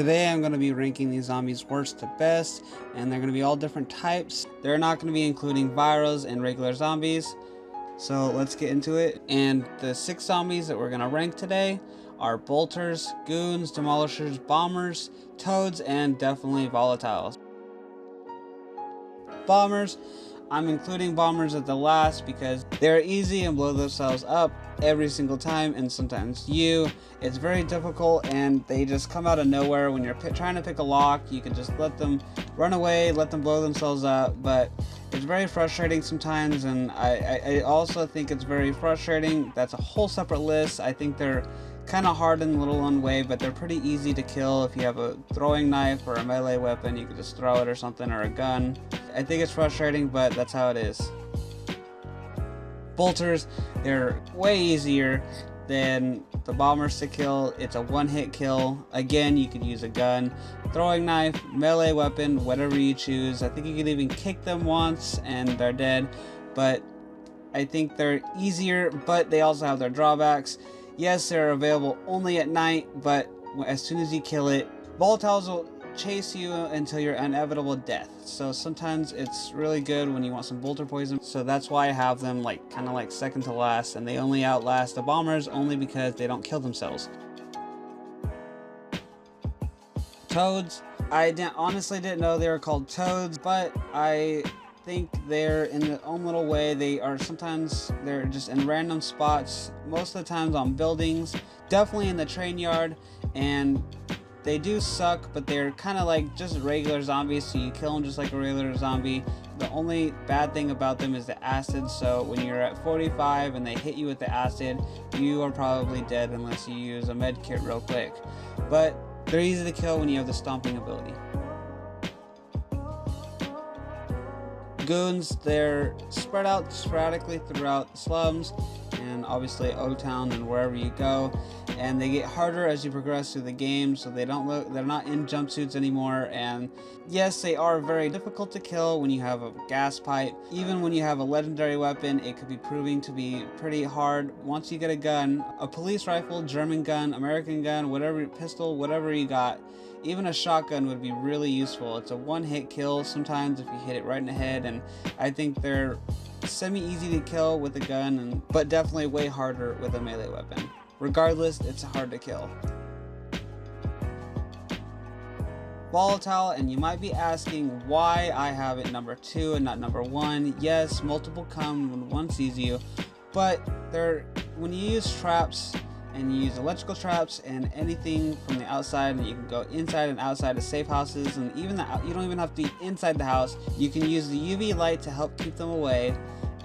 Today I'm going to be ranking these zombies worst to best, and they're going to be all different types. They're not going to be including virals and regular zombies. So let's get into it. And the 6 zombies that we're going to rank today are bolters, goons, demolishers, bombers, toads, and definitely volatiles. Bombers, I'm including bombers at the last because they're easy and blow themselves up every single time, and sometimes it's very difficult and they just come out of nowhere. When you're trying to pick a lock, you can just let them run away, let them blow themselves up, but it's very frustrating sometimes. And I also think it's very frustrating. That's a whole separate list. I think they're kind of hard in a little one way, but they're pretty easy to kill. If you have a throwing knife or a melee weapon, you can just throw it or something, or a gun. I think it's frustrating, but that's how it is. Bolters, they're way easier than the bombers to kill. It's a one-hit kill. Again, you could use a gun, throwing knife, melee weapon, whatever you choose. I think you could even kick them once and they're dead, but I think they're easier, but they also have their drawbacks. Yes, they're available only at night, but as soon as you kill it, volatiles will chase you until your inevitable death. So sometimes it's really good when you want some bolter poison. So that's why I have them kind of like second to last, and they only outlast the bombers only because they don't kill themselves. Toads, I honestly didn't know they were called toads, but I think they're in their own little way. They're just in random spots, most of the times on buildings, definitely in the train yard, and they do suck, but they're kind of like just regular zombies, so you kill them just like a regular zombie. The only bad thing about them is the acid, so when you're at 45 and they hit you with the acid, you are probably dead unless you use a med kit real quick. But they're easy to kill when you have the stomping ability. Goons, they're spread out sporadically throughout the slums and obviously O-Town and wherever you go, and they get harder as you progress through the game, so they're not in jumpsuits anymore. And yes, they are very difficult to kill when you have a gas pipe. Even when you have a legendary weapon, it could be proving to be pretty hard. Once you get a gun, a police rifle, German gun, American gun, whatever, pistol, whatever you got, even a shotgun would be really useful. It's a one-hit kill sometimes if you hit it right in the head, and I think they're semi-easy to kill with a gun, but definitely way harder with a melee weapon. Regardless, it's hard to kill. Volatile, and you might be asking why I have it number 2 and not number 1. Yes, multiple come when one sees you, but when you use traps, and you use electrical traps and anything from the outside, and you can go inside and outside of safe houses, and even you don't even have to be inside the house. You can use the UV light to help keep them away,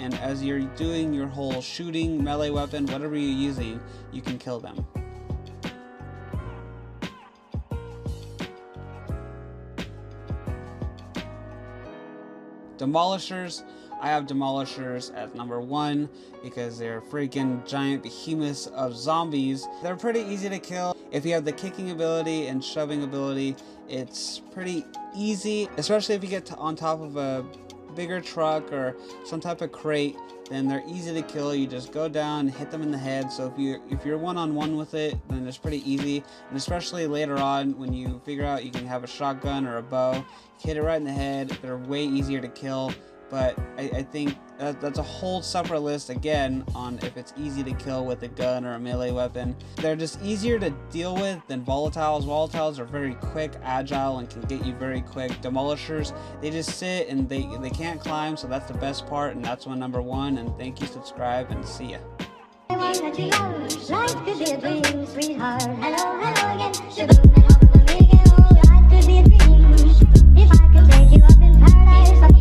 and as you're doing your whole shooting, melee weapon, whatever you're using, you can kill them. Demolishers, I have Demolishers at number 1 because they're freaking giant behemoths of zombies. They're pretty easy to kill. If you have the kicking ability and shoving ability, it's pretty easy, especially if you get on top of a bigger truck or some type of crate. Then they're easy to kill. You just go down and hit them in the head. So if you're one-on-one with it, then it's pretty easy. And especially later on when you figure out you can have a shotgun or a bow, hit it right in the head, they're way easier to kill. But I think that's a whole separate list again on if it's easy to kill with a gun or a melee weapon. They're just easier to deal with than volatiles. Volatiles are very quick, agile, and can get you very quick. Demolishers, they just sit and they can't climb, so that's the best part, and that's one number 1. And thank you, subscribe, and see ya. Life could be a dream, sweetheart. Hello, hello again. Life could be a dream. If I could take you up in paradise.